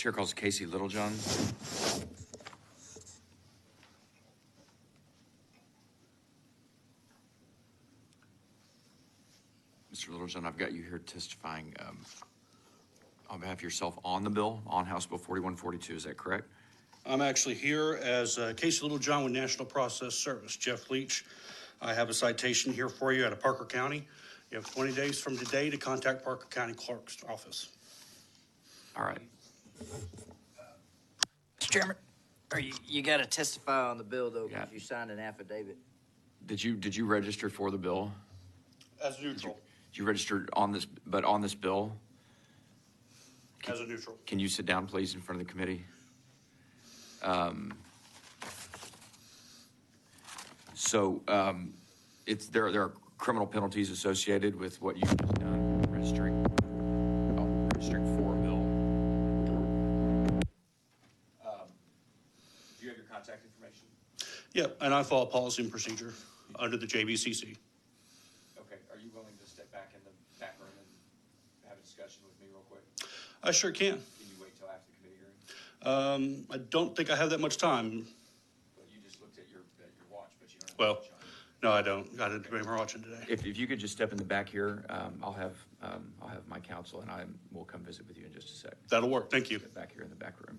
Chair calls Casey Littlejohn. Mr. Littlejohn, I've got you here testifying on behalf of yourself on the bill, on House Bill 4142. Is that correct? I'm actually here as Casey Littlejohn with National Process Service, Jeff Leach. I have a citation here for you out of Parker County. You have 20 days from today to contact Parker County Clerk's office. All right. Mr. Chairman, you got to testify on the bill, though, because Yeah. you signed an affidavit. Did you register for the bill? As neutral. Did you register on this, but on this bill? As a neutral. Can you sit down, please, in front of the committee? There are criminal penalties associated with what you've just done, registering for a bill. Do you have your contact information? Yeah, and I follow policy and procedure under the JBCC. Okay, are you willing to step back in the back room and have a discussion with me real quick? I sure can. Can you wait till after the committee hearing? I don't think I have that much time. Well, you just looked at your watch, but you don't have Well, watch on. No, I don't. Got to bring my watching today. If you could just step in the back here, I'll have my counsel and we'll come visit with you in just a sec. That'll work. Thank you. Back here in the back room.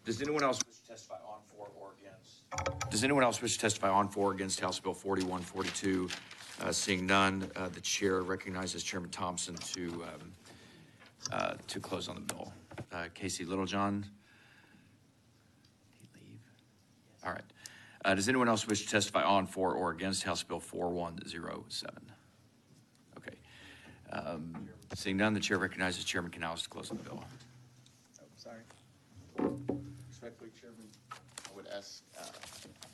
Does anyone else wish to testify on, for, or against? Does anyone else wish to testify on, for, or against House Bill 4142? Seeing none, the chair recognizes Chairman Thompson to close on the bill. Casey Littlejohn. Did he leave? All right. Does anyone else wish to testify on, for, or against House Bill 4107? Okay. Seeing none, the chair recognizes Chairman Canales to close on the bill. Oh, sorry. Respectfully, Chairman, I would ask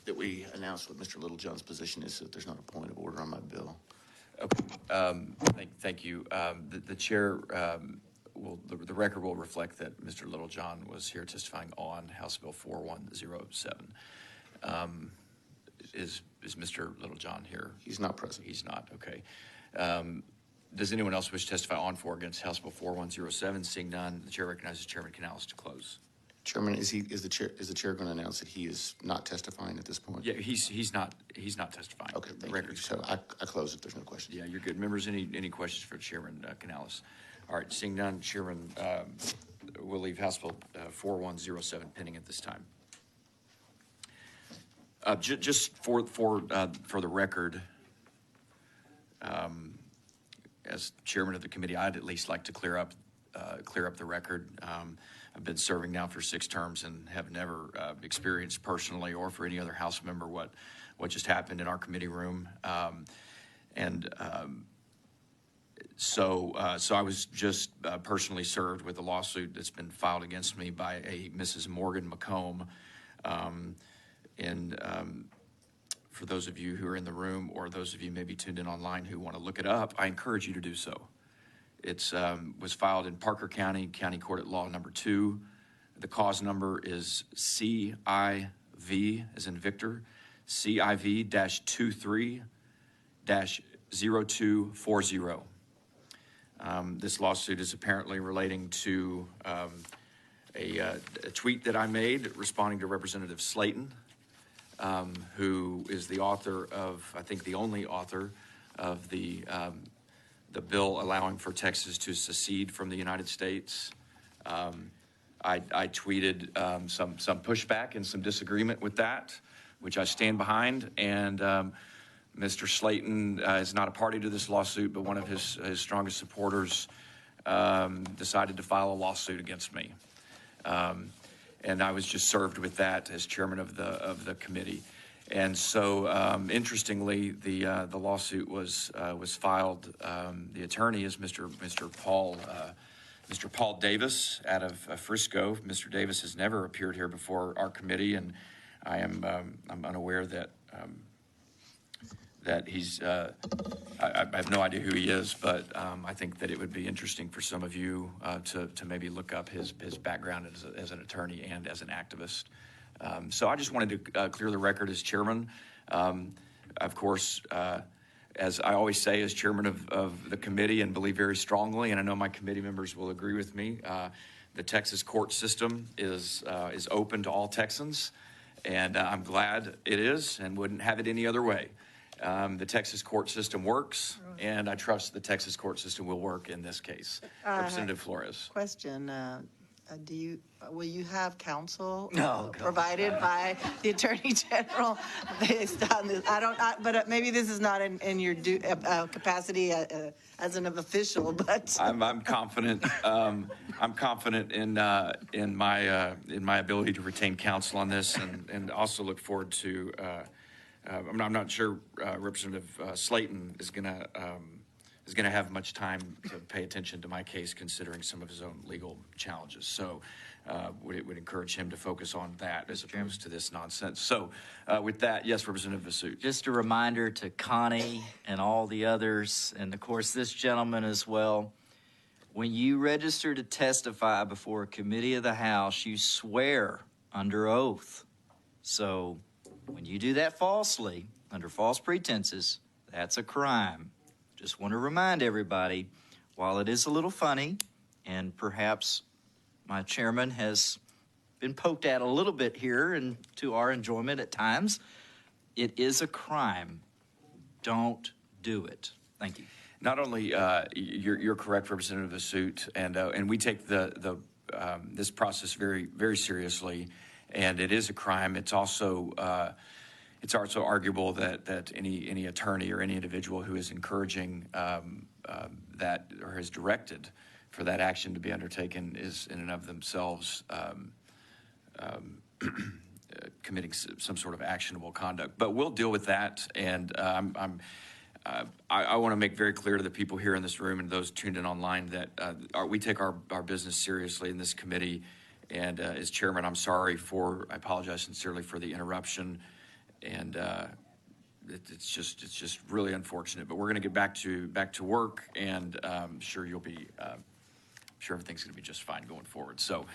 that we announce what Mr. Littlejohn's position is so that there's not a point of order on my bill. Okay. Thank you. The chair the record will reflect that Mr. Littlejohn was here testifying on House Bill 4107. Is Mr. Littlejohn here? He's not present. He's not. Okay. Does anyone else wish to testify on, for, or against House Bill 4107? Seeing none, the chair recognizes Chairman Canales to close. Chairman, is the chair going to announce that he is not testifying at this point? Yeah, he's not testifying. Okay, thank you. Record's So closed. I close if there's no questions. Yeah, you're good. Members, any questions for Chairman Canales? All right, seeing none, Chairman will leave House Bill 4107 pending at this time. Just for the record, as chairman of the committee, I'd at least like to clear up the record. I've been serving now for 6 terms and have never experienced personally or for any other House member what just happened in our committee room. So I was just personally served with a lawsuit that's been filed against me by a Mrs. Morgan McComb. For those of you who are in the room or those of you maybe tuned in online who want to look it up, I encourage you to do so. It was filed in Parker County, County Court at Law number 2. The cause number is CIV, as in Victor, CIV-23-0240. This lawsuit is apparently relating to a tweet that I made responding to Representative Slayton, who is the author of, I think the only author of the bill allowing for Texas to secede from the United States. I tweeted some pushback and some disagreement with that, which I stand behind. And Mr. Slayton is not a party to this lawsuit, but one of his strongest supporters decided to file a lawsuit against me. And I was just served with that as chairman of the committee. And so, interestingly, the lawsuit was filed. The attorney is Mr. Paul Davis out of Frisco. Mr. Davis has never appeared here before our committee, and I'm unaware that he's. I have no idea who he is, but I think that it would be interesting for some of you to maybe look up his background as an attorney and as an activist. So I just wanted to clear the record as chairman. Of course, as I always say, as chairman of the committee, and believe very strongly, and I know my committee members will agree with me, the Texas court system is open to all Texans, and I'm glad it is and wouldn't have it any other way. The Texas court system works, and I trust the Texas court system will work in this case. Representative Flores. Question, will you have counsel No, God. provided by the Attorney General based on this? But maybe this is not in your capacity as an official, but. I'm confident. I'm confident in my ability to retain counsel on this, and also look forward to. I'm not sure Representative Slayton is going to have much time to pay attention to my case, considering some of his own legal challenges. So, would encourage him to focus on that as opposed to this nonsense. So, with that, yes, Representative Vasut. Just a reminder to Connie and all the others, and of course this gentleman as well. When you register to testify before a committee of the House, you swear under oath. So when you do that falsely, under false pretenses, that's a crime. Just want to remind everybody, while it is a little funny, and perhaps my chairman has been poked at a little bit here and to our enjoyment at times, it is a crime. Don't do it. Thank you. Not only you're correct, Representative Vasut, and we take this process very, very seriously, and it is a crime. It's also arguable that any attorney or any individual who is encouraging that or has directed for that action to be undertaken is in and of themselves committing some sort of actionable conduct. But we'll deal with that, and I want to make very clear to the people here in this room and those tuned in online that we take our business seriously in this committee. And as chairman, I apologize sincerely for the interruption. And it's just really unfortunate. But we're going to get back to work, and I'm sure everything's going to be just fine going forward. So.